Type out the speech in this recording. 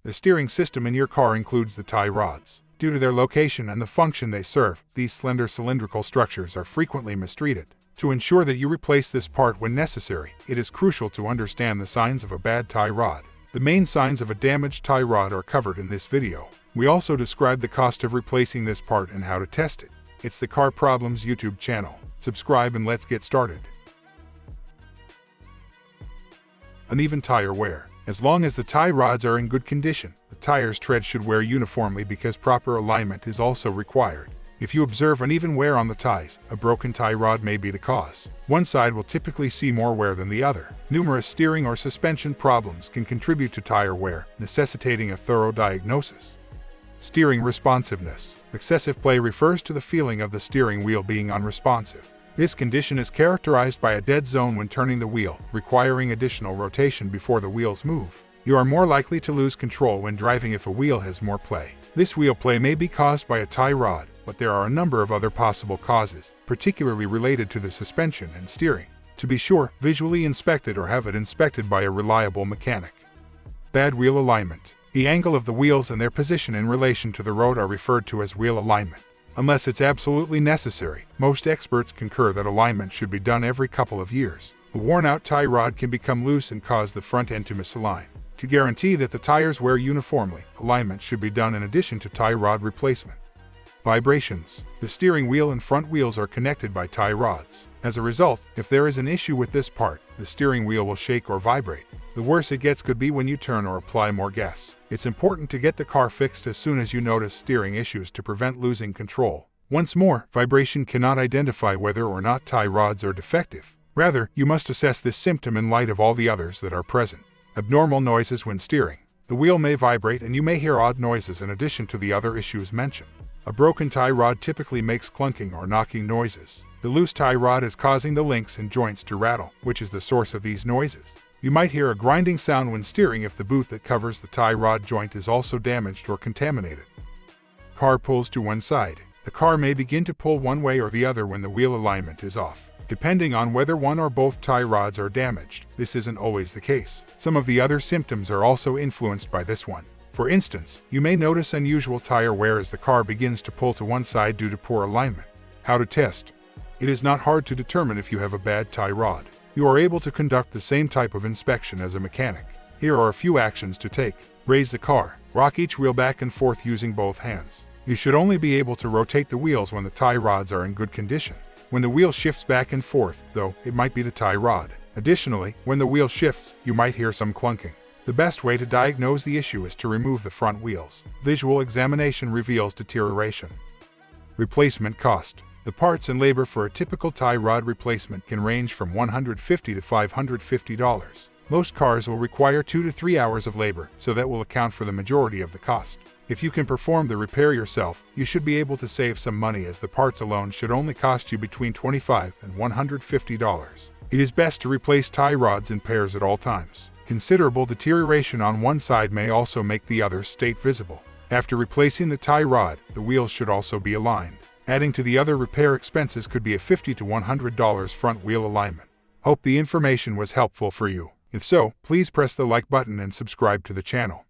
The steering system in your car includes the tie rods. Due to their location and the function they serve, these slender cylindrical structures are frequently mistreated. To ensure that you replace this part when necessary, it is crucial to understand the signs of a bad tie rod. The main signs of a damaged tie rod are covered in this video. We also describe the cost of replacing this part and how to test it. It's the Car Problems YouTube channel. Subscribe and let's get started. Uneven tire wear. As long as the tie rods are in good condition, the tire's tread should wear uniformly because proper alignment is also required. If you observe uneven wear on the ties, a broken tie rod may be the cause. One side will typically see more wear than the other. Numerous steering or suspension problems can contribute to tire wear, necessitating a thorough diagnosis. Steering responsiveness. Excessive play refers to the feeling of the steering wheel being unresponsive. This condition is characterized by a dead zone when turning the wheel, requiring additional rotation before the wheels move. You are more likely to lose control when driving if a wheel has more play. This wheel play may be caused by a tie rod, but there are a number of other possible causes, particularly related to the suspension and steering. To be sure, visually inspect it or have it inspected by a reliable mechanic. Bad wheel alignment. The angle of the wheels and their position in relation to the road are referred to as wheel alignment. Unless it's absolutely necessary, most experts concur that alignment should be done every couple of years. A worn-out tie rod can become loose and cause the front end to misalign. To guarantee that the tires wear uniformly, alignment should be done in addition to tie rod replacement. Vibrations. The steering wheel and front wheels are connected by tie rods. As a result, if there is an issue with this part, the steering wheel will shake or vibrate. The worse it gets could be when you turn or apply more gas. It's important to get the car fixed as soon as you notice steering issues to prevent losing control. Once more, vibration cannot identify whether or not tie rods are defective. Rather, you must assess this symptom in light of all the others that are present. Abnormal noises when steering. The wheel may vibrate and you may hear odd noises in addition to the other issues mentioned. A broken tie rod typically makes clunking or knocking noises. The loose tie rod is causing the links and joints to rattle, which is the source of these noises. You might hear a grinding sound when steering if the boot that covers the tie rod joint is also damaged or contaminated. Car pulls to one side. The car may begin to pull one way or the other when the wheel alignment is off. Depending on whether one or both tie rods are damaged, this isn't always the case. Some of the other symptoms are also influenced by this one. For instance, you may notice unusual tire wear as the car begins to pull to one side due to poor alignment. How to test. It is not hard to determine if you have a bad tie rod. You are able to conduct the same type of inspection as a mechanic. Here are a few actions to take. Raise the car. Rock each wheel back and forth using both hands. You should only be able to rotate the wheels when the tie rods are in good condition. When the wheel shifts back and forth, though, it might be the tie rod. Additionally, when the wheel shifts, you might hear some clunking. The best way to diagnose the issue is to remove the front wheels. Visual examination reveals deterioration. Replacement cost. The parts and labor for a typical tie rod replacement can range from $150 to $550. Most cars will require 2 to 3 hours of labor, so that will account for the majority of the cost. If you can perform the repair yourself, you should be able to save some money as the parts alone should only cost you between $25 and $150. It is best to replace tie rods in pairs at all times. Considerable deterioration on one side may also make the other state visible. After replacing the tie rod, the wheels should also be aligned. Adding to the other repair expenses could be a $50 to $100 front wheel alignment. Hope the information was helpful for you. If so, please press the like button and subscribe to the channel.